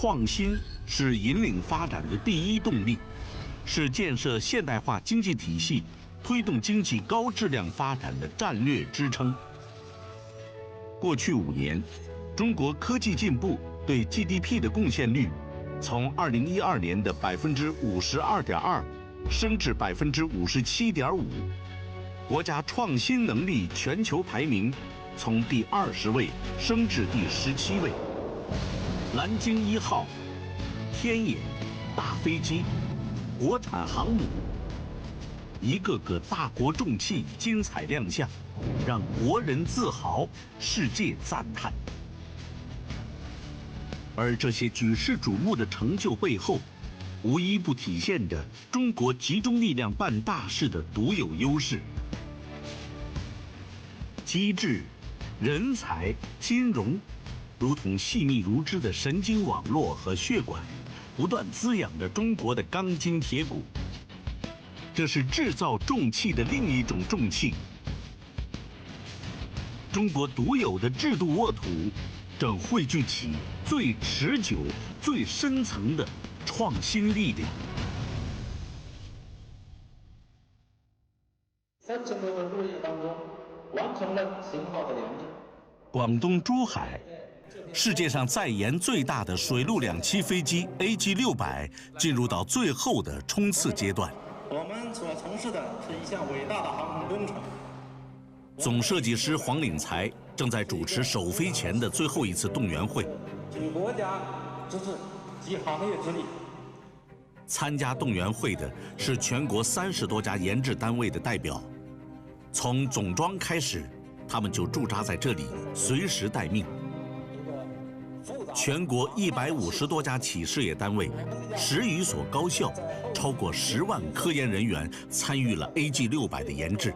创新是引领发展的第一动力，是建设现代化经济体系、推动经济高质量发展的战略支撑。过去5年，中国科技进步对 GDP 的贡献率从2012年的52.2%升至57.5%，国家创新能力全球排名从第20位升至第17位。蓝鲸1号、天野、大飞机、国产航母，一个个大国重器精彩亮相，让国人自豪，世界赞叹。而这些举世瞩目的成就背后，无一不体现着中国集中力量办大事的独有优势。机制、人才、金融，如同细密如织的神经网络和血管，不断滋养着中国的钢筋铁骨。这是制造重器的另一种重器。中国独有的制度沃土，正汇聚起最持久、最深层的创新力量。3层的落叶当中，完成了型号的研制。广东珠海，世界上在研最大的水陆两栖飞机 AG600进入到最后的冲刺阶段。我们所从事的是一项伟大的航空工程。总设计师黄岭才正在主持首飞前的最后一次动员会。举国家之志及行业之力。参加动员会的是全国30多家研制单位的代表，从总装开始，他们就驻扎在这里，随时待命。全国150多家企事业单位，10余所高校，超过10万科研人员参与了 AG600的研制。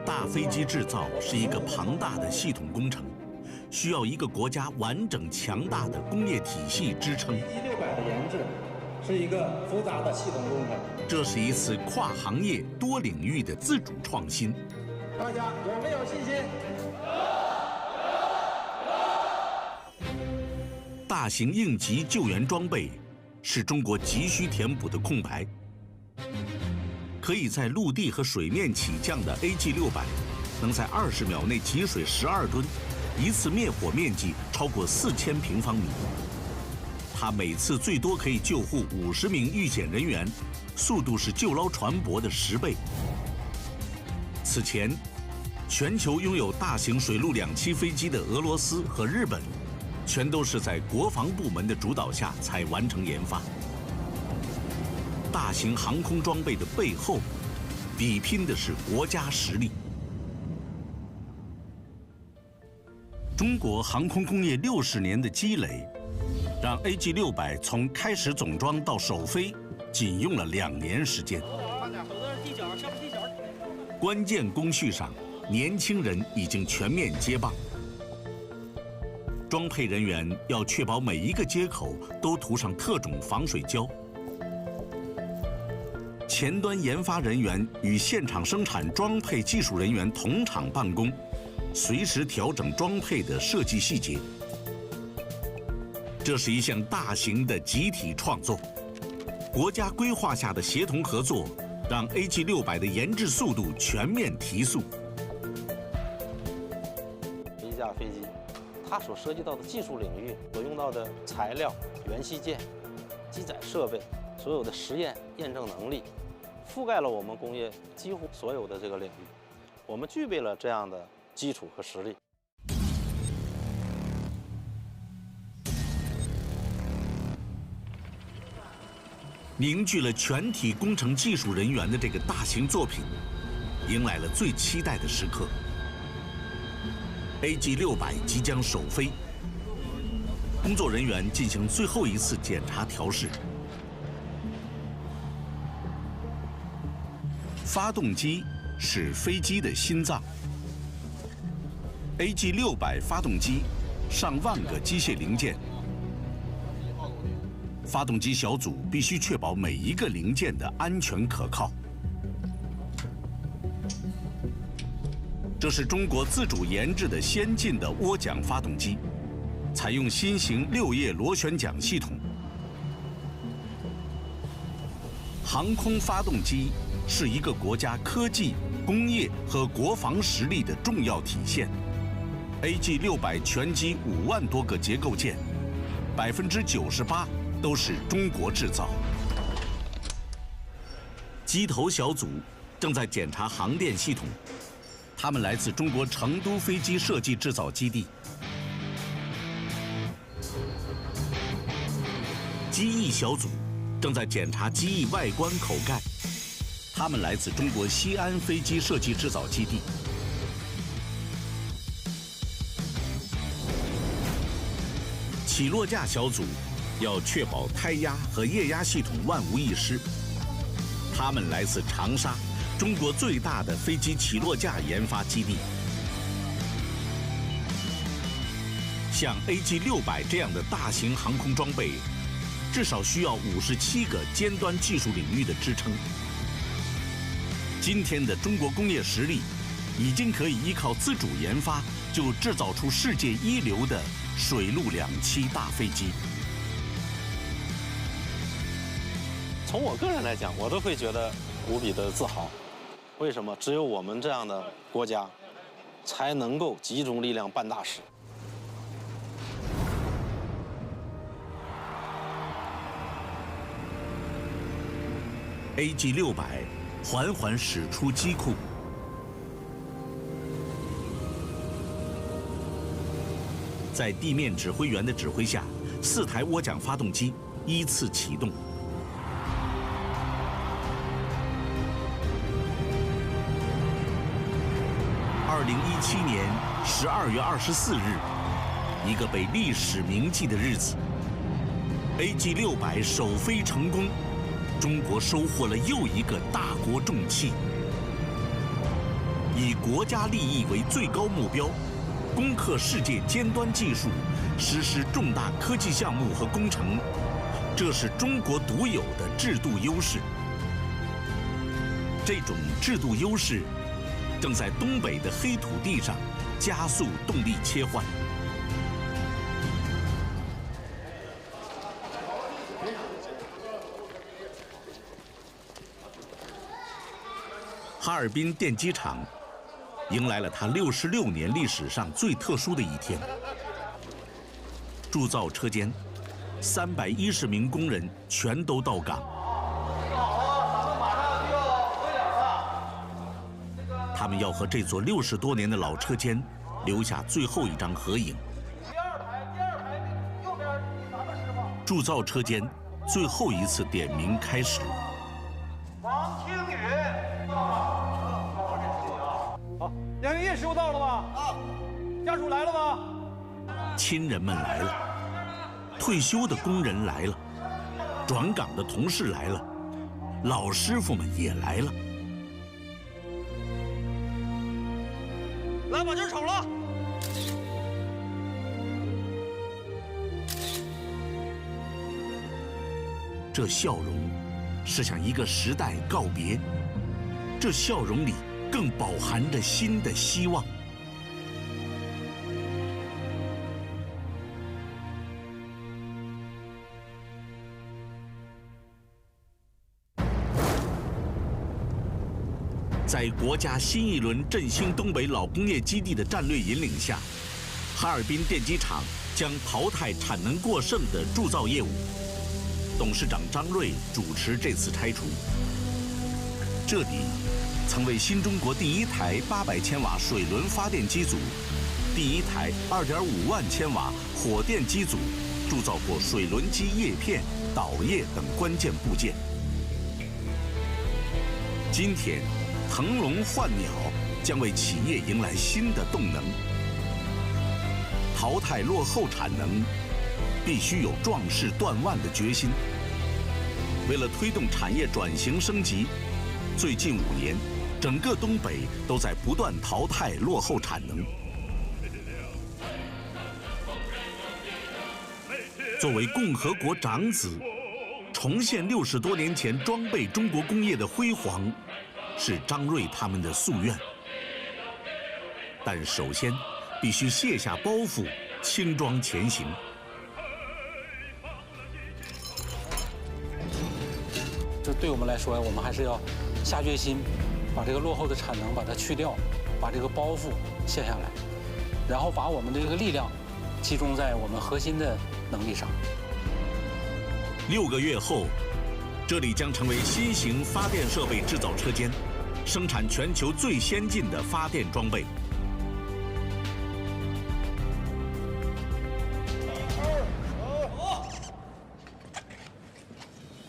大飞机制造是一个庞大的系统工程，需要一个国家完整强大的工业体系支撑。AG600的研制是一个复杂的系统工程，这是一次跨行业、多领域的自主创新。大家有没有信心？大型应急救援装备是中国急需填补的空白。可以在陆地和水面起降的 AG600，能在20秒内集水12吨，一次灭火面积超过4000平方米。它每次最多可以救护50名遇险人员，速度是救捞船舶的10倍。此前，全球拥有大型水陆两栖飞机的俄罗斯和日本，全都是在国防部门的主导下才完成研发。大型航空装备的背后，比拼的是国家实力。中国航空工业60年的积累，让 AG600从开始总装到首飞，仅用了2年时间。关键工序上，年轻人已经全面接棒。装配人员要确保每一个接口都涂上特种防水胶。前端研发人员与现场生产装配技术人员同场办公，随时调整装配的设计细节。这是一项大型的集体创作，国家规划下的协同合作，让 AG600的研制速度全面提速。一架飞机，它所涉及到的技术领域，所用到的材料、元器件、机载设备，所有的实验验证能力，覆盖了我们工业几乎所有的这个领域，我们具备了这样的基础和实力。凝聚了全体工程技术人员的这个大型作品，迎来了最期待的时刻。AG600即将首飞，工作人员进行最后一次检查调试。发动机是飞机的心脏。AG600发动机上万个机械零件，发动机小组必须确保每一个零件的安全可靠。这是中国自主研制的先进的涡桨发动机，采用新型6叶螺旋桨系统。航空发动机是一个国家科技、工业和国防实力的重要体现。AG600全机5万多个结构件，98%都是中国制造。机头小组正在检查航电系统，他们来自中国成都飞机设计制造基地。机翼小组正在检查机翼外观口盖，他们来自中国西安飞机设计制造基地。起落架小组要确保胎压和液压系统万无一失，他们来自长沙，中国最大的飞机起落架研发基地。像 AG600这样的大型航空装备，至少需要57个尖端技术领域的支撑。今天的中国工业实力，已经可以依靠自主研发就制造出世界一流的水陆两栖大飞机。从我个人来讲，我都会觉得无比的自豪。为什么？只有我们这样的国家，才能够集中力量办大事。AG600缓缓驶出机库，在地面指挥员的指挥下，4台涡桨发动机依次启动。2017年12月24日，一个被历史铭记的日子。AG600首飞成功，中国收获了又一个大国重器。以国家利益为最高目标，攻克世界尖端技术，实施重大科技项目和工程，这是中国独有的制度优势。这种制度优势正在东北的黑土地上加速动力切换。哈尔滨电机厂迎来了它66年历史上最特殊的一天。铸造车间310名工人全都到岗。他们要和这座60多年的老车间留下最后一张合影。第二排右边哪个师傅？铸造车间最后一次点名开始。王清宇，好，梁云烨师傅到了吧？啊，家属来了吧？亲人们来了，退休的工人来了，转岗的同事来了，老师傅们也来了。来，把劲儿瞅了。这笑容是向一个时代告别，这笑容里更饱含着新的希望。在国家新一轮振兴东北老工业基地的战略引领下，哈尔滨电机厂将淘汰产能过剩的铸造业务。董事长张瑞主持这次拆除。这里曾为新中国第一台800千瓦水轮发电机组、第一台2.5万千瓦火电机组铸造过水轮机叶片、导叶等关键部件。今天，腾笼换鸟将为企业迎来新的动能。淘汰落后产能，必须有壮士断腕的决心。为了推动产业转型升级，最近5年，整个东北都在不断淘汰落后产能。作为共和国长子，重现60多年前装备中国工业的辉煌，是张瑞他们的夙愿。但首先，必须卸下包袱，轻装前行。这对我们来说，我们还是要下决心，把这个落后的产能把它去掉，把这个包袱卸下来，然后把我们的这个力量集中在我们核心的能力上。6个月后，这里将成为新型发电设备制造车间，生产全球最先进的发电装备。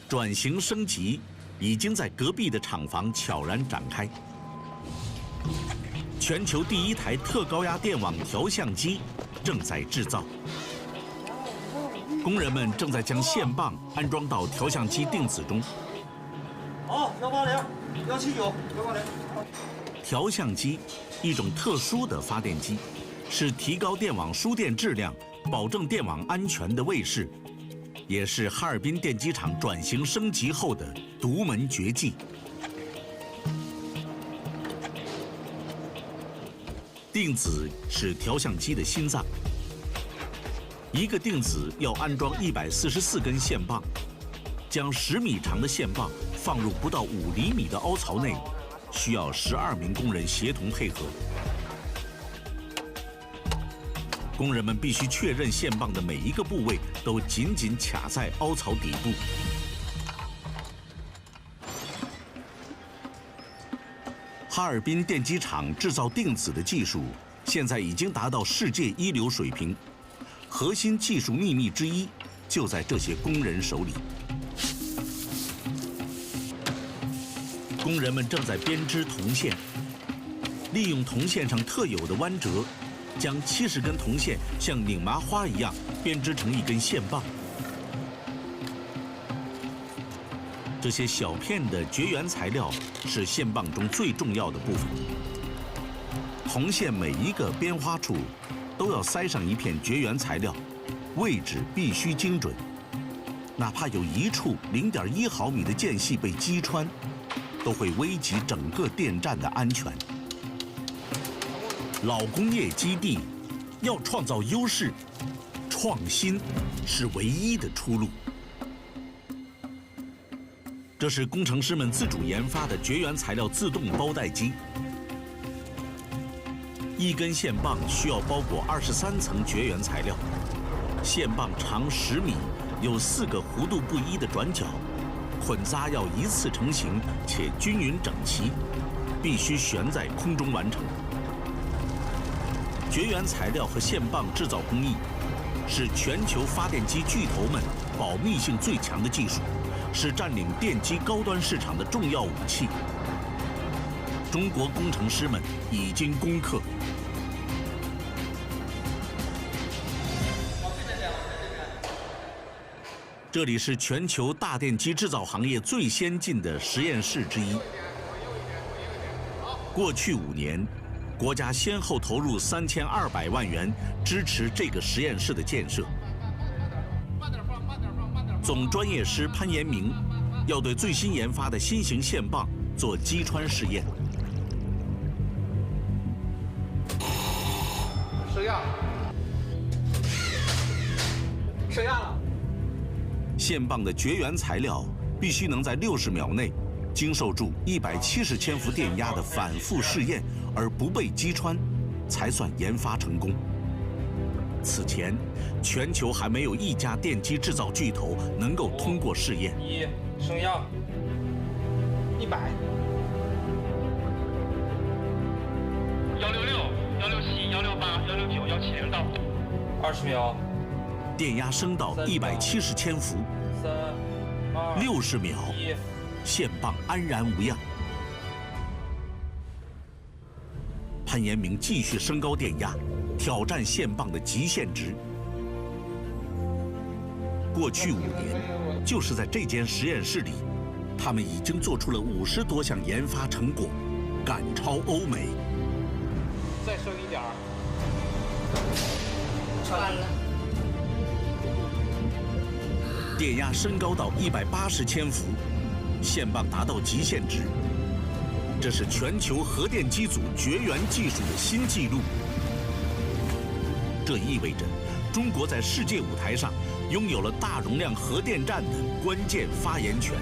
转型升级已经在隔壁的厂房悄然展开。全球第1台特高压电网调相机正在制造。工人们正在将线棒安装到调相机定子中。好，180、179、180。调相机，一种特殊的发电机，是提高电网输电质量、保证电网安全的卫士，也是哈尔滨电机厂转型升级后的独门绝技。定子是调相机的心脏。一个定子要安装144根线棒，将10米长的线棒放入不到5厘米的凹槽内，需要12名工人协同配合。工人们必须确认线棒的每一个部位都紧紧卡在凹槽底部。哈尔滨电机厂制造定子的技术现在已经达到世界一流水平。核心技术秘密之一就在这些工人手里。工人们正在编织铜线，利用铜线上特有的弯折，将70根铜线像拧麻花一样编织成一根线棒。这些小片的绝缘材料是线棒中最重要的部分。铜线每一个边花处都要塞上一片绝缘材料，位置必须精准，哪怕有一处0.1毫米的间隙被击穿，都会危及整个电站的安全。老工业基地要创造优势，创新是唯一的出路。这是工程师们自主研发的绝缘材料自动包带机。一根线棒需要包裹23层绝缘材料，线棒长10米，有4个弧度不一的转角，混扎要一次成型且均匀整齐，必须悬在空中完成。绝缘材料和线棒制造工艺是全球发电机巨头们保密性最强的技术，是占领电机高端市场的重要武器。中国工程师们已经攻克。这里是全球大电机制造行业最先进的实验室之一。过去5年，国家先后投入3200万元支持这个实验室的建设。总专业师潘延明要对最新研发的新型线棒做击穿试验。升压，升压了。线棒的绝缘材料必须能在60秒内经受住170千伏电压的反复试验而不被击穿，才算研发成功。此前，全球还没有一家电机制造巨头能够通过试验。升压100。166、167、168、169、170到20秒。电压升到170千伏3、2、 60秒，线棒安然无恙。潘延明继续升高电压，挑战线棒的极限值。过去5年，就是在这间实验室里，他们已经做出了50多项研发成果，赶超欧美。再升一点儿。完了。电压升高到180千伏，线棒达到极限值。这是全球核电机组绝缘技术的新纪录。这意味着中国在世界舞台上拥有了大容量核电站的关键发言权。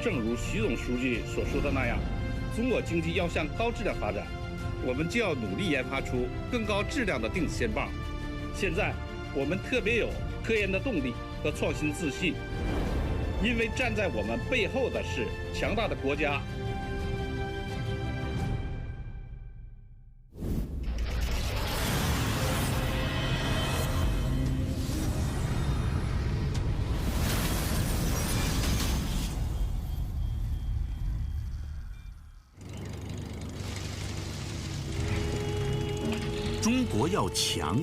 正如习总书记所说的那样，中国经济要向高质量发展，我们就要努力研发出更高质量的电子线棒。现在我们特别有科研的动力和创新自信，因为站在我们背后的是强大的国家。中国要强，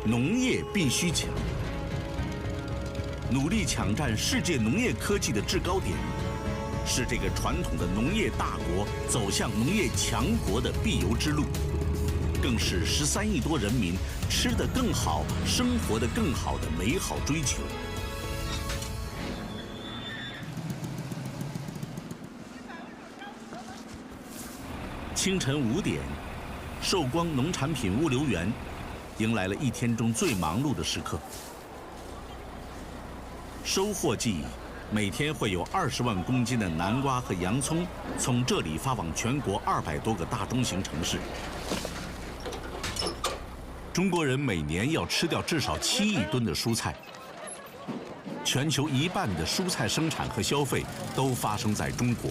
农业必须强。努力抢占世界农业科技的制高点，是这个传统的农业大国走向农业强国的必由之路，更是13亿多人民吃得更好、生活得更好的美好追求。清晨5点，寿光农产品物流园迎来了一天中最忙碌的时刻。收获季，每天会有20万公斤的南瓜和洋葱从这里发往全国200多个大中型城市。中国人每年要吃掉至少7亿吨的蔬菜，全球1半的蔬菜生产和消费都发生在中国。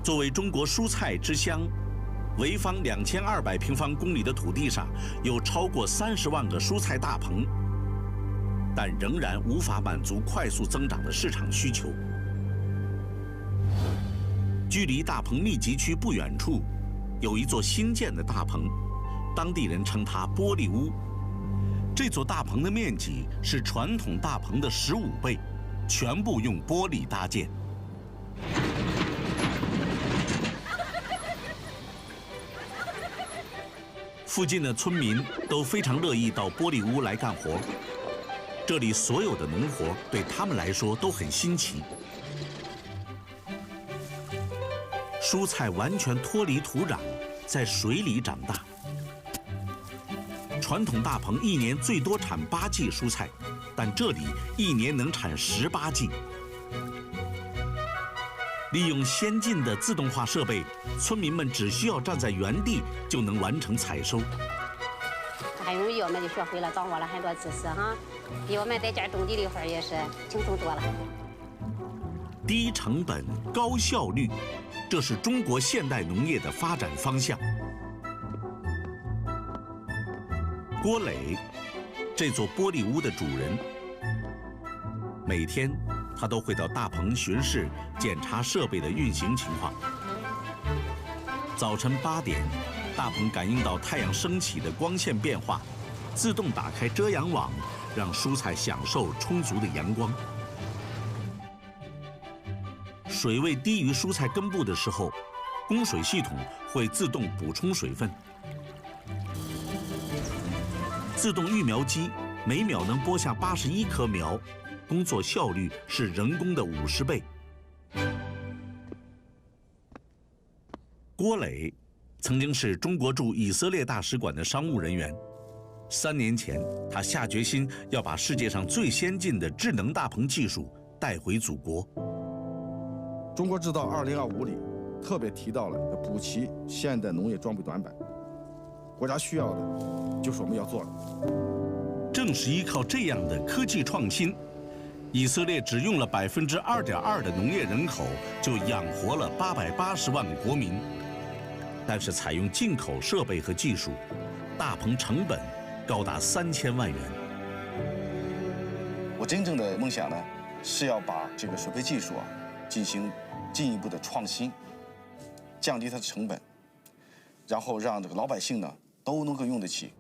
作为中国蔬菜之乡，潍坊2200平方公里的土地上有超过30万个蔬菜大棚，但仍然无法满足快速增长的市场需求。距离大棚密集区不远处，有一座新建的大棚，当地人称它“玻璃屋”。这座大棚的面积是传统大棚的15倍，全部用玻璃搭建。附近的村民都非常乐意到玻璃屋来干活，这里所有的农活对他们来说都很新奇。蔬菜完全脱离土壤，在水里长大。传统大棚一年最多产8季蔬菜，但这里一年能产18季。利用先进的自动化设备，村民们只需要站在原地就能完成采收。很容易，我们就学会了，掌握了很多知识哈，比我们在家种地的活儿也是轻松多了。低成本、高效率，这是中国现代农业的发展方向。郭磊，这座玻璃屋的主人，每天他都会到大棚巡视，检查设备的运行情况。早晨8点，大棚感应到太阳升起的光线变化，自动打开遮阳网，让蔬菜享受充足的阳光。水位低于蔬菜根部的时候，供水系统会自动补充水分。自动育苗机每秒能播下81棵苗，工作效率是人工的50倍。郭磊曾经是中国驻以色列大使馆的商务人员。3年前，他下决心要把世界上最先进的智能大棚技术带回祖国。中国制造2025里特别提到了要补齐现代农业装备短板，国家需要的就是我们要做的。正是依靠这样的科技创新，以色列只用了2.2%的农业人口就养活了880万国民。但是采用进口设备和技术，大棚成本高达3000万元。我真正的梦想呢，是要把这个水培技术进行进一步的创新，降低它的成本，然后让这个老百姓呢都能够用得起。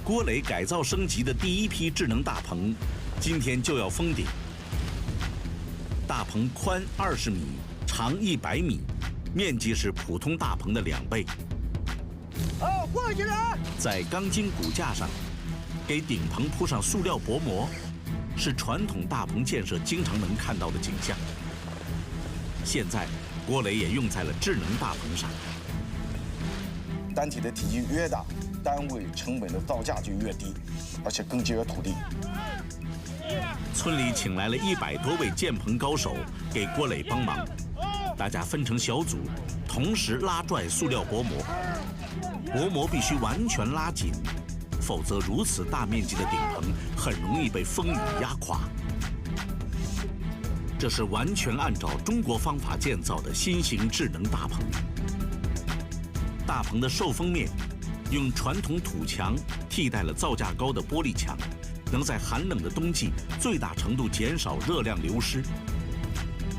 郭磊改造升级的第一批智能大棚，今天就要封顶。大棚宽20米，长100米，面积是普通大棚的2倍。好，过来，进来。在钢筋骨架上，给顶棚铺上塑料薄膜，是传统大棚建设经常能看到的景象。现在郭磊也用在了智能大棚上。单体的体积越大，单位成本的造价就越低，而且更节约土地。村里请来了100多位建棚高手给郭磊帮忙，大家分成小组，同时拉拽塑料薄膜。薄膜必须完全拉紧，否则如此大面积的顶棚很容易被风雨压垮。这是完全按照中国方法建造的新型智能大棚。大棚的受风面用传统土墙替代了造价高的玻璃墙，能在寒冷的冬季最大程度减少热量流失。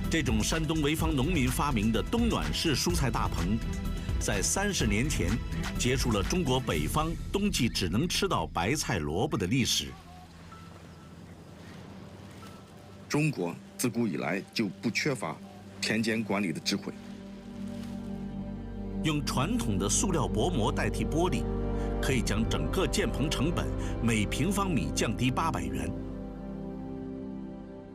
这种山东潍坊农民发明的冬暖式蔬菜大棚，在30年前结束了中国北方冬季只能吃到白菜萝卜的历史。中国自古以来就不缺乏田间管理的智慧。用传统的塑料薄膜代替玻璃，可以将整个建棚成本每平方米降低800元。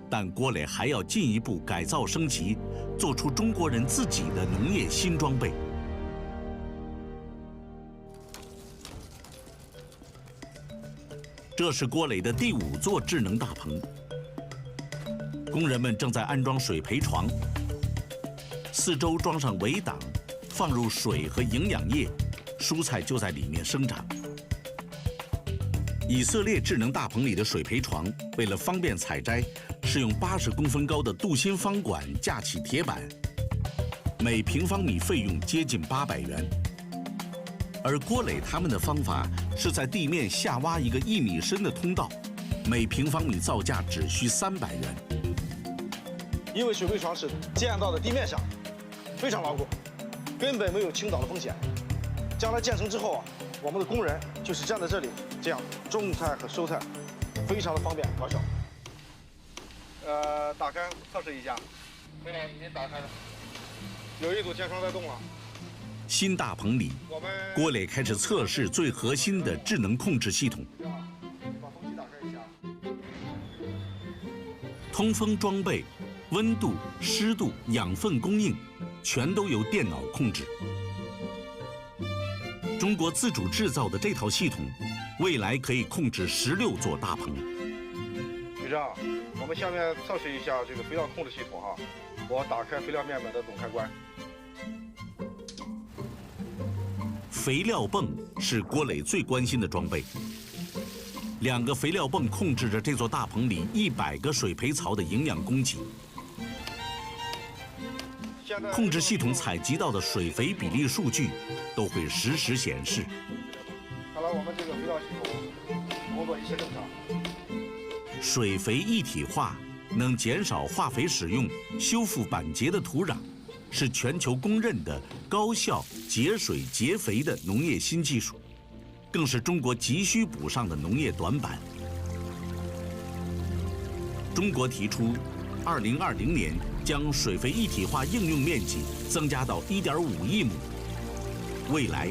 但郭磊还要进一步改造升级，做出中国人自己的农业新装备。这是郭磊的第5座智能大棚，工人们正在安装水培床，四周装上围挡，放入水和营养液，蔬菜就在里面生长。以色列智能大棚里的水培床，为了方便采摘，是用80公分高的镀锌方管架起铁板，每平方米费用接近800元。而郭磊他们的方法是在地面下挖一个1米深的通道，每平方米造价只需300元。因为水培床是建到的地面上，非常牢固，根本没有倾倒的风险。将来建成之后啊，我们的工人就是站在这里，这样种菜和收菜，非常的方便高效。打开测试一下，对，已经打开了，有一组天窗在动了。新大棚里，郭磊开始测试最核心的智能控制系统。把风机打开一下。通风装备、温度、湿度、养分供应，全都由电脑控制。中国自主制造的这套系统，未来可以控制16座大棚。局长，我们下面测试一下这个肥料控制系统哈。我打开肥料面板的总开关。肥料泵是郭磊最关心的装备。2个肥料泵控制着这座大棚里100个水培槽的营养供给。控制系统采集到的水肥比例数据都会实时显示。看来我们这个肥料系统工作一切正常。水肥一体化能减少化肥使用，修复板结的土壤，是全球公认的高效节水节肥的农业新技术，更是中国急需补上的农业短板。中国提出，2020年将水肥一体化应用面积增加到1.5亿亩，未来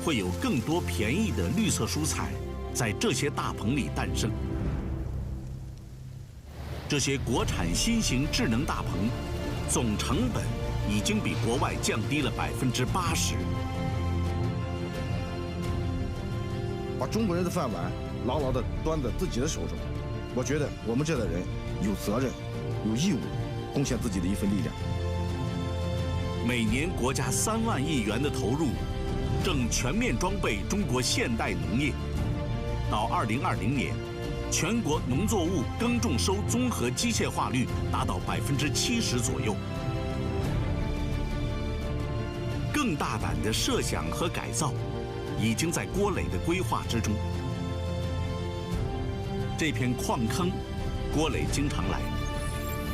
会有更多便宜的绿色蔬菜在这些大棚里诞生。这些国产新型智能大棚，总成本已经比国外降低了80%。把中国人的饭碗牢牢地端在自己的手中，我觉得我们这代人有责任、有义务贡献自己的一份力量。每年国家3万亿元的投入，正全面装备中国现代农业。到2020年，全国农作物耕种收综合机械化率达到70%左右。更大胆的设想和改造，已经在郭磊的规划之中。这片矿坑，郭磊经常来，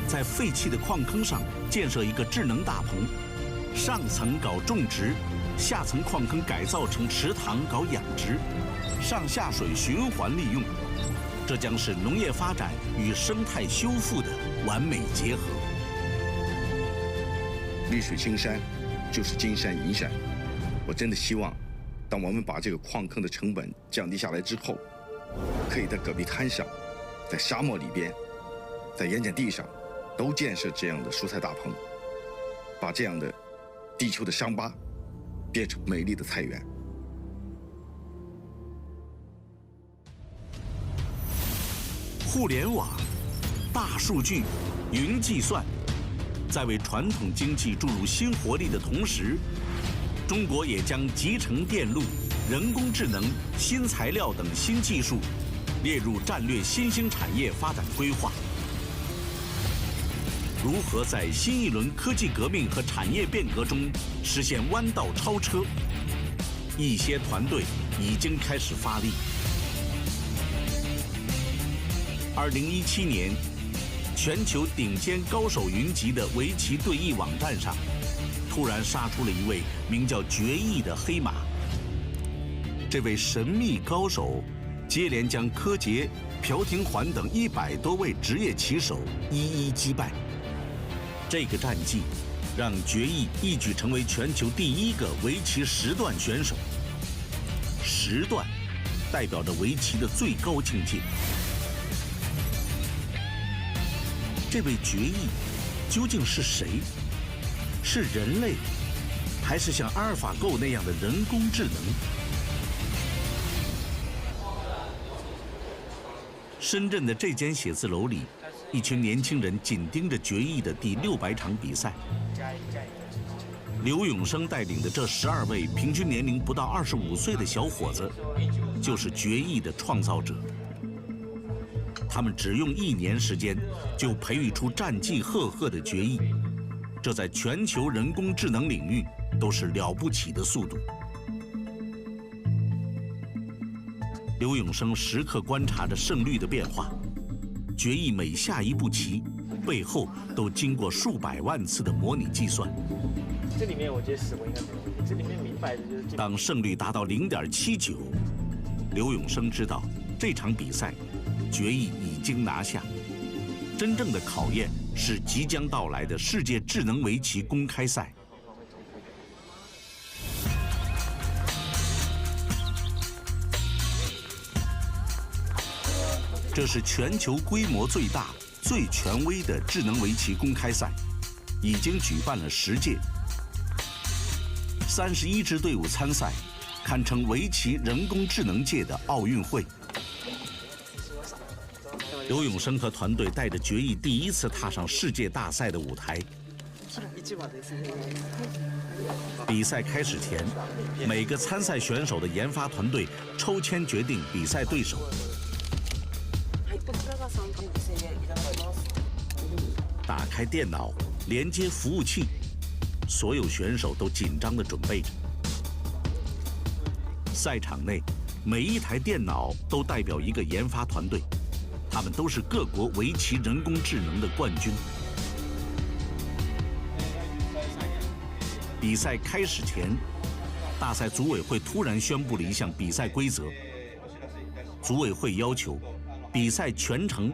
在废弃的矿坑上建设一个智能大棚，上层搞种植，下层矿坑改造成池塘搞养殖，上下水循环利用。这将是农业发展与生态修复的完美结合。绿水青山就是金山银山。我真的希望，当我们把这个矿坑的成本降低下来之后，可以在戈壁滩上，在沙漠里边，在盐碱地上，都建设这样的蔬菜大棚。把这样的地球的伤疤变成美丽的菜园。互联网、大数据、云计算，在为传统经济注入新活力的同时，中国也将集成电路、人工智能、新材料等新技术列入战略新兴产业发展规划。如何在新一轮科技革命和产业变革中实现弯道超车？一些团队已经开始发力。2017年，全球顶尖高手云集的围棋对弈网站上，突然杀出了一位名叫决弈的黑马。这位神秘高手接连将柯洁、朴廷桓等100多位职业棋手一一击败。这个战绩让决弈一举成为全球第1个围棋10段选手。10段代表着围棋的最高境界。这位决弈究竟是谁？是人类，还是像阿尔法狗那样的人工智能？深圳的这间写字楼里，一群年轻人紧盯着决弈的第600场比赛。刘永生带领的这12位平均年龄不到25岁的小伙子，就是决弈的创造者。他们只用1年时间，就培育出战绩赫赫的决弈，这在全球人工智能领域都是了不起的速度。刘永生时刻观察着胜率的变化，决议每下一步棋，背后都经过数百万次的模拟计算。这里面我觉得死活应该没有问题，这里面明摆着就是。当胜率达到0.79，刘永生知道这场比赛决议已经拿下，真正的考验是即将到来的世界智能围棋公开赛。这是全球规模最大、最权威的智能围棋公开赛，已经举办了10届，31支队伍参赛，堪称围棋人工智能界的奥运会。刘永生和团队带着决议第1次踏上世界大赛的舞台。比赛开始前，每个参赛选手的研发团队抽签决定比赛对手。打开电脑，连接服务器，所有选手都紧张地准备着。赛场内，每一台电脑都代表一个研发团队。他们都是各国围棋人工智能的冠军。比赛开始前，大赛组委会突然宣布了一项比赛规则。组委会要求，比赛全程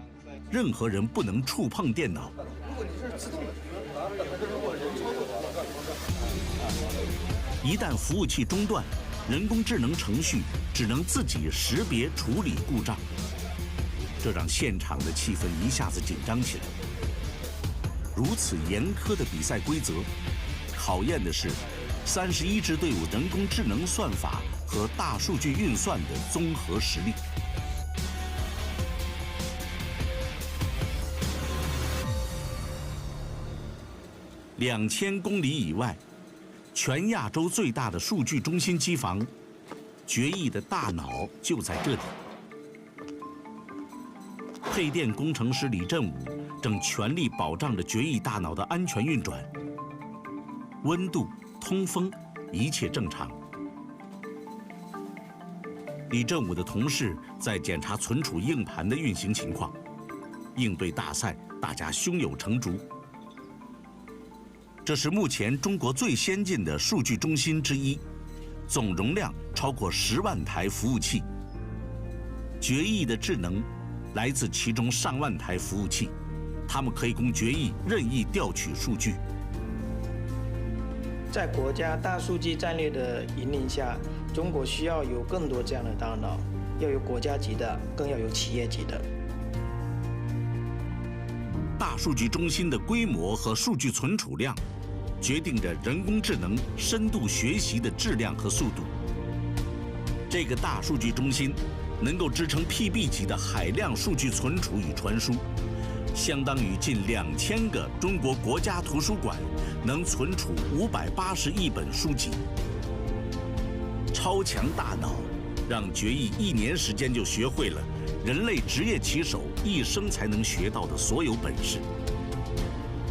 任何人不能触碰电脑。一旦服务器中断，人工智能程序只能自己识别处理故障。这让现场的气氛一下子紧张起来。如此严苛的比赛规则，考验的是31支队伍人工智能算法和大数据运算的综合实力。2000公里以外，全亚洲最大的数据中心机房，决议的大脑就在这里。配电工程师李振武正全力保障着决议大脑的安全运转，温度、通风，一切正常。李振武的同事在检查存储硬盘的运行情况，应对大赛，大家胸有成竹。这是目前中国最先进的数据中心之一，总容量超过10万台服务器。决议的智能来自其中上万台服务器，它们可以供决议任意调取数据。在国家大数据战略的引领下，中国需要有更多这样的大脑，要有国家级的，更要有企业级的。大数据中心的规模和数据存储量，决定着人工智能深度学习的质量和速度。这个大数据中心能够支撑 PB 级的海量数据存储与传输，相当于近2000个中国国家图书馆能存储580亿本书籍。超强大脑让决议1年时间就学会了人类职业棋手一生才能学到的所有本事。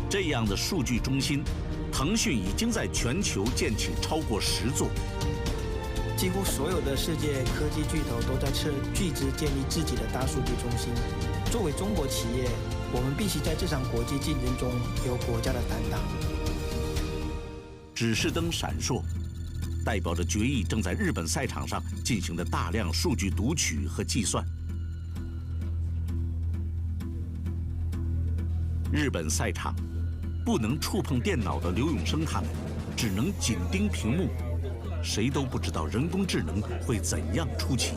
这样的数据中心，腾讯已经在全球建起超过10座。几乎所有的世界科技巨头都在斥巨资建立自己的大数据中心。作为中国企业，我们必须在这场国际竞争中有国家的担当。指示灯闪烁，代表着决议正在日本赛场上进行的大量数据读取和计算。日本赛场不能触碰电脑的刘永生他们，只能紧盯屏幕。谁都不知道人工智能会怎样出奇。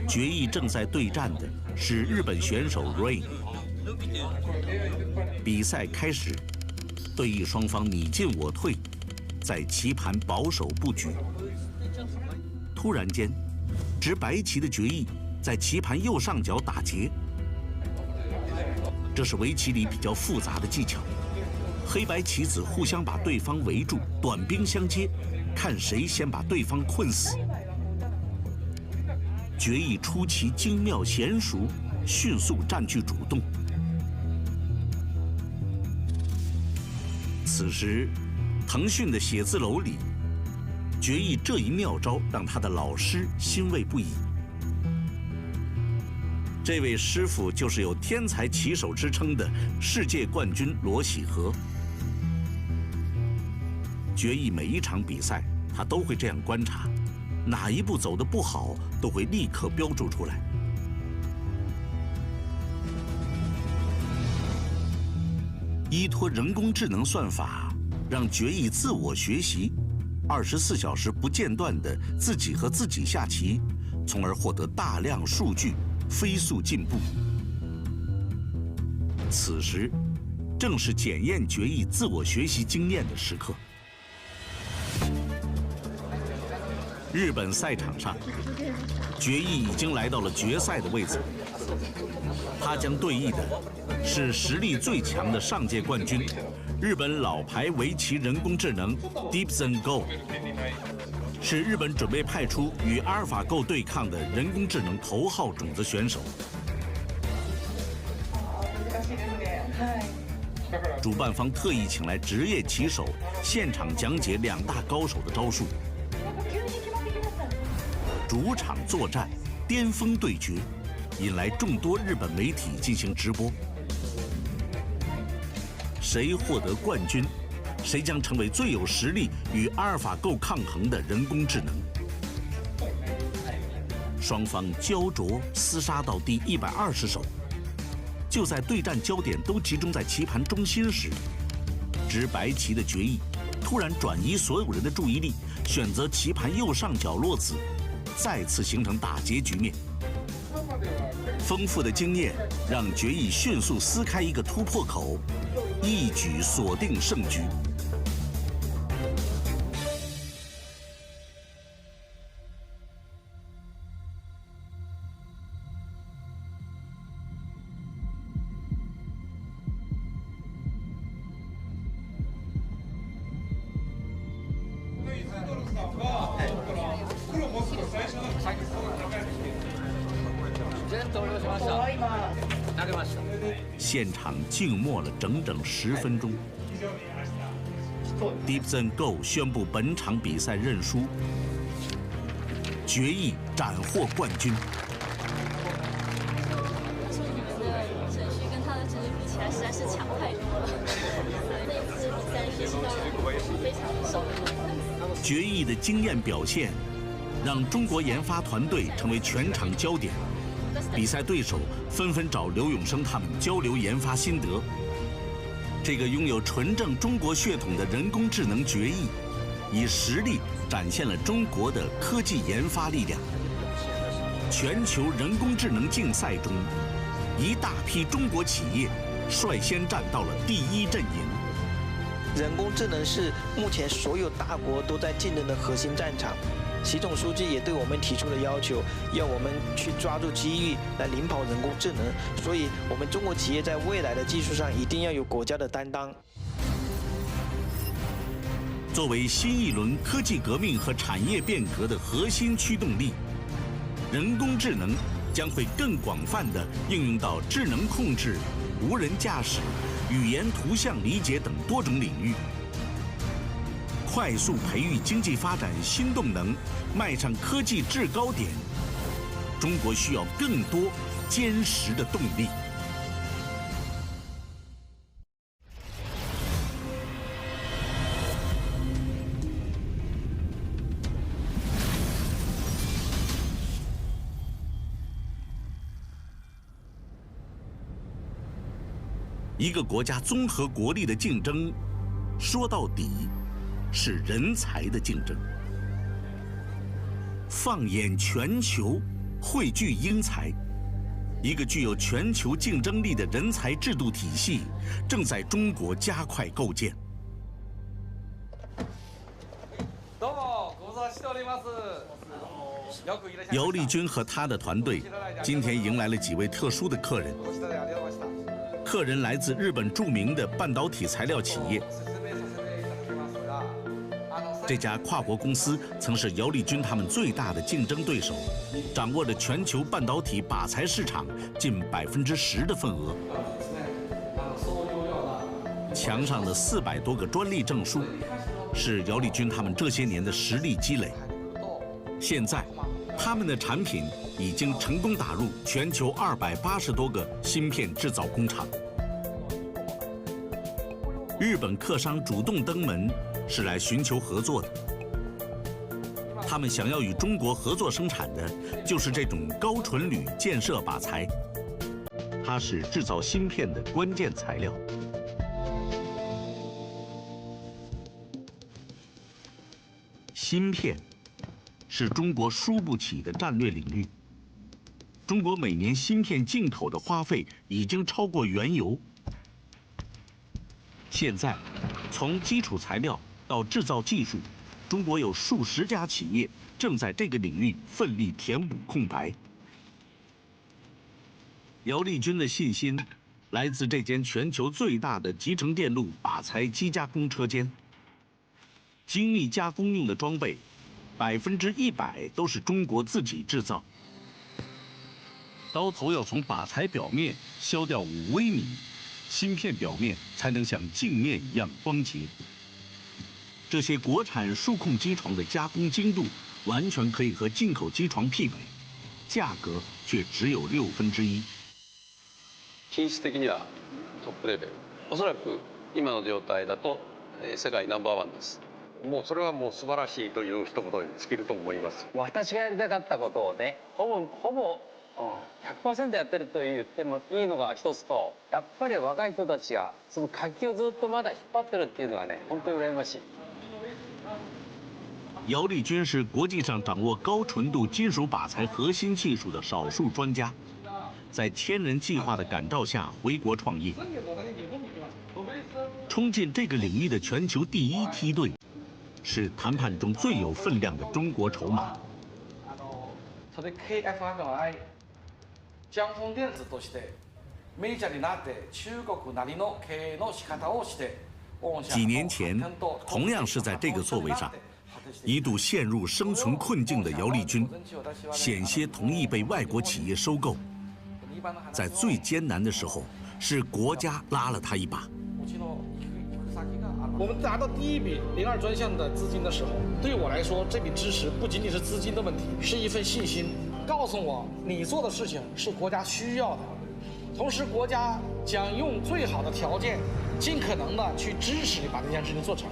决议正在对战的是日本选手 Rain。比赛开始，对弈双方你进我退，在棋盘保守布局。突然间，执白棋的决议在棋盘右上角打结，这是围棋里比较复杂的技巧。黑白棋子互相把对方围住，短兵相接，看谁先把对方困死。决议出奇精妙娴熟，迅速占据主动。此时，腾讯的写字楼里，决议这一妙招让他的老师欣慰不已。这位师傅就是有天才棋手之称的世界冠军罗喜和。决议每一场比赛，他都会这样观察，哪一步走得不好，都会立刻标注出来。依托人工智能算法，让决议自我学习，24小时不间断地自己和自己下棋，从而获得大量数据，飞速进步。此时，正是检验决议自我学习经验的时刻。日本赛场上，决议已经来到了决赛的位置。他将对弈的是实力最强的上届冠军，日本老牌围棋人工智能 DeepZenGo， 是日本准备派出与阿尔法 Go 对抗的人工智能头号种子选手。主办方特意请来职业棋手，现场讲解2大高手的招数。主场作战，巅峰对决，引来众多日本媒体进行直播。谁获得冠军，谁将成为最有实力与阿尔法 Go 抗衡的人工智能。双方焦灼厮杀到第120手。就在对战焦点都集中在棋盘中心时，执白棋的决议突然转移所有人的注意力，选择棋盘右上角落子，再次形成打劫局面。丰富的经验让决议迅速撕开一个突破口，一举锁定胜局。现场静默了整整10分钟。DeepZenGo 宣布本场比赛认输，决议斩获冠军。程序跟他的程序比起来，实在是强太多了。那次比赛学习到了非常受益。决议的惊艳表现，让中国研发团队成为全场焦点。比赛对手纷纷找刘永生他们交流研发心得。这个拥有纯正中国血统的人工智能决议，以实力展现了中国的科技研发力量。全球人工智能竞赛中，一大批中国企业率先站到了第一阵营。人工智能是目前所有大国都在竞争的核心战场。习总书记也对我们提出了要求，要我们去抓住机遇来领跑人工智能。所以，我们中国企业在未来的技术上一定要有国家的担当。作为新一轮科技革命和产业变革的核心驱动力，人工智能将会更广泛地应用到智能控制、无人驾驶、语言图像理解等多种领域，快速培育经济发展新动能，迈上科技制高点。中国需要更多坚实的动力。一个国家综合国力的竞争，说到底是人才的竞争。放眼全球，汇聚英才，一个具有全球竞争力的人才制度体系正在中国加快构建。姚立军和他的团队今天迎来了几位特殊的客人。客人来自日本著名的半导体材料企业。这家跨国公司曾是姚立军他们最大的竞争对手，掌握着全球半导体靶材市场近10%的份额。墙上的400多个专利证书，是姚立军他们这些年的实力积累。现在，他们的产品已经成功打入全球280多个芯片制造工厂。日本客商主动登门，是来寻求合作的。他们想要与中国合作生产的，就是这种高纯铝建设靶材，它是制造芯片的关键材料。芯片是中国输不起的战略领域。中国每年芯片进口的花费已经超过原油。现在，从基础材料到制造技术，中国有数十家企业正在这个领域奋力填补空白。姚立军的信心来自这间全球最大的集成电路靶材机加工车间。精密加工用的装备，100%都是中国自己制造。刀头要从靶材表面削掉5微米，芯片表面才能像镜面一样光洁。这些国产数控机床的加工精度完全可以和进口机床媲美，价格却只有1/6。品質的にはトップレベル。おそらく今の状態だと世界ナンバー1です。もうそれはもう素晴らしいという一言に尽きると思います。私がやりたかったことをね、ほぼ100% やってると言ってもいいのが一つと、やっぱり若い人たちがその活気をずっとまだ引っ張ってるっていうのはね、本当に羨ましい。姚立军是国际上掌握高纯度金属靶材核心技术的少数专家，在千人计划的感召下回国创业，冲进这个领域的全球第一梯队，是谈判中最有分量的中国筹码。江峰電子としてメジャーになって中国なりの経営の仕方をして。几年前，同样是在这个座位上，一度陷入生存困境的姚立军，险些同意被外国企业收购。在最艰难的时候，是国家拉了他一把。我们拿到第一笔02专项的资金的时候，对我来说，这笔支持不仅仅是资金的问题，是一份信心，告诉我你做的事情是国家需要的，同时国家将用最好的条件，尽可能的去支持你把这件事情做成。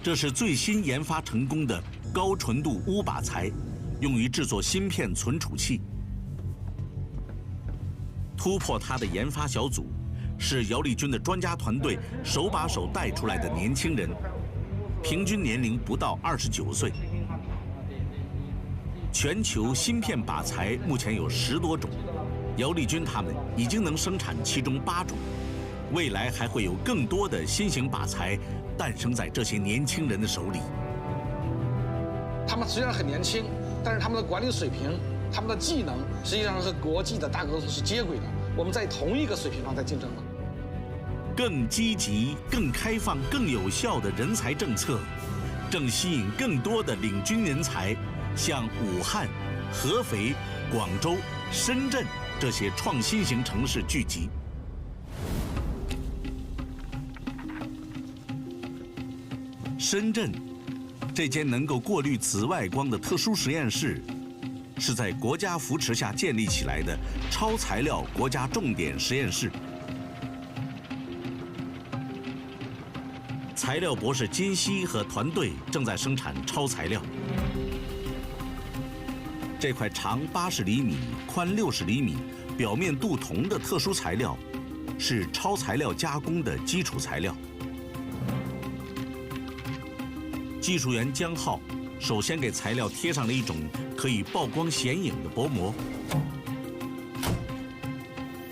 这是最新研发成功的高纯度钨靶材，用于制作芯片存储器。突破它的研发小组，是姚立军的专家团队手把手带出来的年轻人，平均年龄不到29岁。全球芯片靶材目前有10多种，姚立军他们已经能生产其中8种，未来还会有更多的新型靶材诞生在这些年轻人的手里。他们虽然很年轻，但是他们的管理水平、他们的技能，实际上和国际的大公司是接轨的。我们在同一个水平上在竞争了。更积极、更开放、更有效的人才政策，正吸引更多的领军人才向武汉、合肥、广州、深圳这些创新型城市聚集。深圳这间能够过滤紫外光的特殊实验室，是在国家扶持下建立起来的超材料国家重点实验室。材料博士金希和团队正在生产超材料。这块长80厘米、宽60厘米、表面镀铜的特殊材料，是超材料加工的基础材料。技术员江浩首先给材料贴上了一种可以曝光显影的薄膜，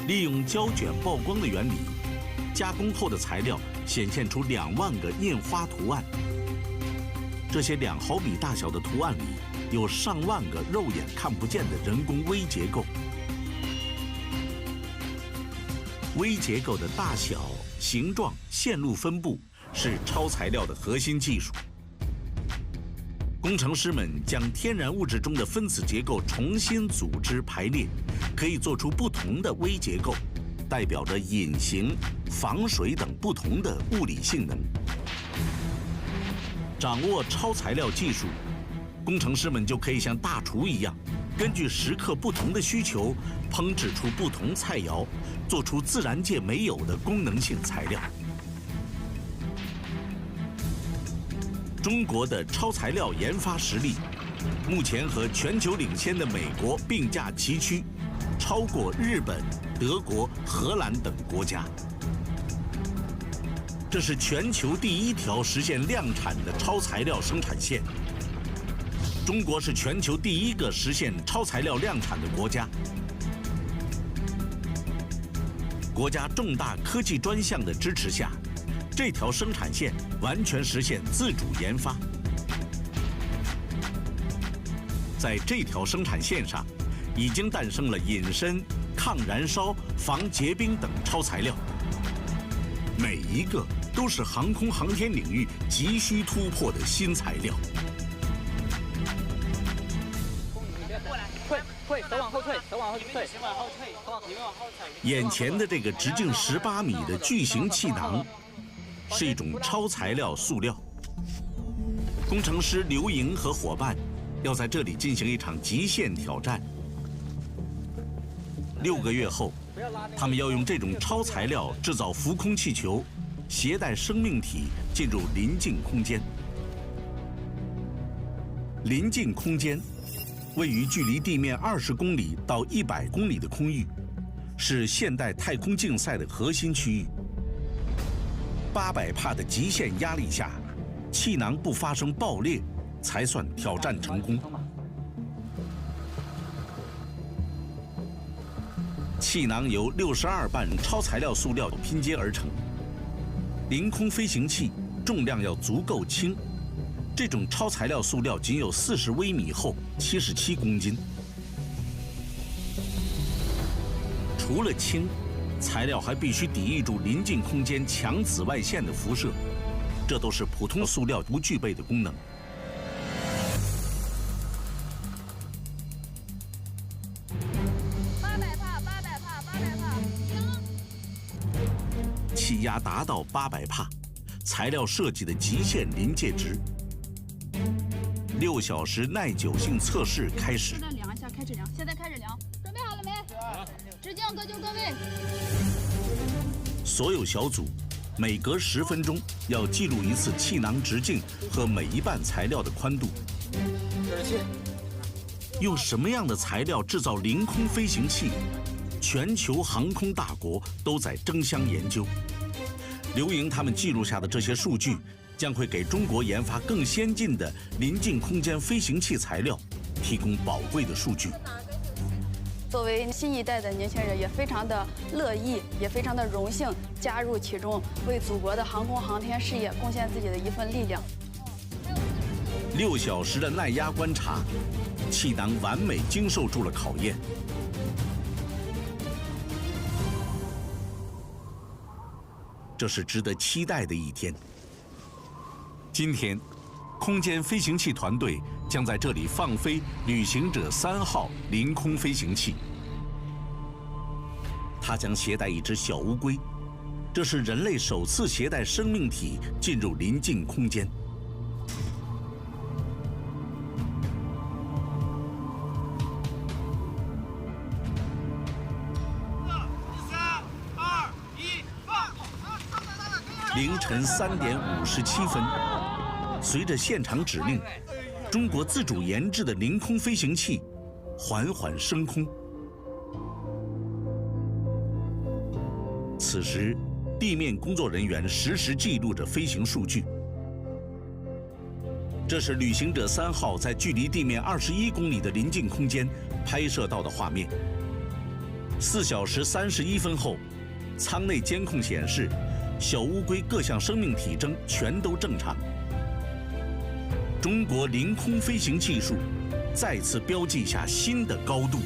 利用胶卷曝光的原理，加工后的材料显现出2万个印花图案。这些2毫米大小的图案里，有上万个肉眼看不见的人工微结构。微结构的大小、形状、线路分布是超材料的核心技术。工程师们将天然物质中的分子结构重新组织排列，可以做出不同的微结构，代表着隐形、防水等不同的物理性能。掌握超材料技术，工程师们就可以像大厨一样，根据时刻不同的需求，烹制出不同菜肴，做出自然界没有的功能性材料。中国的超材料研发实力，目前和全球领先的美国并驾齐驱，超过日本、德国、荷兰等国家。这是全球第1条实现量产的超材料生产线。中国是全球第1个实现超材料量产的国家。国家重大科技专项的支持下，这条生产线完全实现自主研发。在这条生产线上，已经诞生了隐身、抗燃烧、防结冰等超材料，每一个都是航空航天领域急需突破的新材料。退，手往后退，手往后退，手往后退，你们往后退。眼前的这个直径18米的巨型气囊，是一种超材料塑料。工程师刘莹和伙伴要在这里进行一场极限挑战。6个月后，他们要用这种超材料制造浮空气球，携带生命体进入临近空间。临近空间位于距离地面20公里到100公里的空域，是现代太空竞赛的核心区域。800帕的极限压力下，气囊不发生爆裂，才算挑战成功。气囊由62瓣超材料塑料拼接而成。凌空飞行器重量要足够轻，这种超材料塑料仅有40微米厚，77公斤。除了轻，材料还必须抵御住临近空间强紫外线的辐射，这都是普通塑料不具备的功能。气压达到800帕，材料设计的极限临界值。6小时耐久性测试开始。现在量一下，开始量。现在开始量，准备好了没？直径各就各位。所有小组每隔10分钟要记录一次气囊直径和每一瓣材料的宽度。用什么样的材料制造凌空飞行器？全球航空大国都在争相研究。刘莹他们记录下的这些数据，将会给中国研发更先进的临近空间飞行器材料提供宝贵的数据。作为新一代的年轻人，也非常的乐意，也非常的荣幸加入其中，为祖国的航空航天事业贡献自己的一份力量。6小时的耐压观察，气囊完美经受住了考验。这是值得期待的一天。今天，空间飞行器团队将在这里放飞旅行者3号凌空飞行器。它将携带一只小乌龟，这是人类首次携带生命体进入临近空间。凌晨3点57分，随着现场指令，中国自主研制的凌空飞行器缓缓升空。此时，地面工作人员实时记录着飞行数据。这是旅行者3号在距离地面21公里的临近空间拍摄到的画面。4小时31分后，舱内监控显示，小乌龟各项生命体征全都正常。中国凌空飞行技术再次标记下新的高度。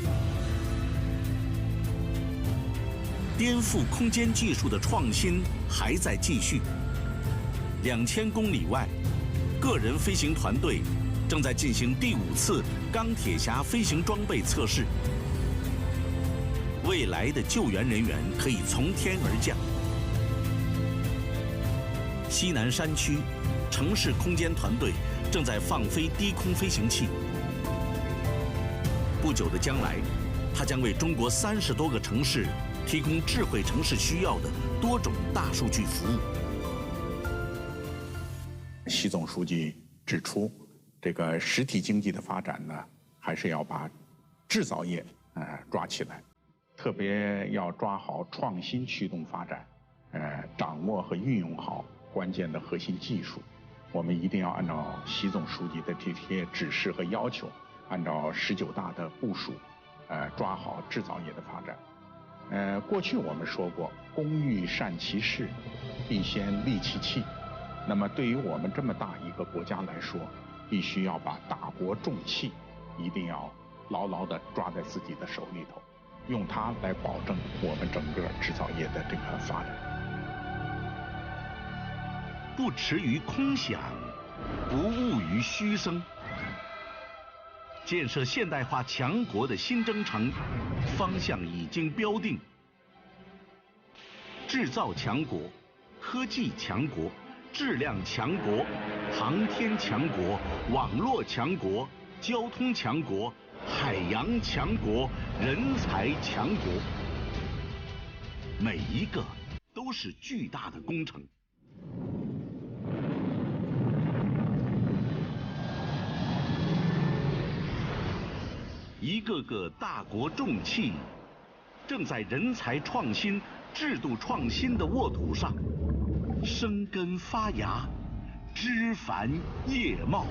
颠覆空间技术的创新还在继续。2000公里外，个人飞行团队正在进行第5次钢铁侠飞行装备测试。未来的救援人员可以从天而降。西南山区城市空间团队正在放飞低空飞行器。不久的将来，它将为中国30多个城市提供智慧城市需要的多种大数据服务。习总书记指出，这个实体经济的发展呢，还是要把制造业抓起来，特别要抓好创新驱动发展，掌握和运用好关键的核心技术。我们一定要按照习总书记的这些指示和要求，按照19大的部署，抓好制造业的发展。过去我们说过，工欲善其事，必先利其器。那么对于我们这么大一个国家来说，必须要把大国重器一定要牢牢地抓在自己的手里头，用它来保证我们整个制造业的这个发展。不驰于空想，不骛于虚声。建设现代化强国的新征程方向已经标定：制造强国、科技强国、质量强国、航天强国、网络强国、交通强国、海洋强国、人才强国，每一个都是巨大的工程。一个个大国重器，正在人才创新、制度创新的沃土上生根发芽，枝繁叶茂。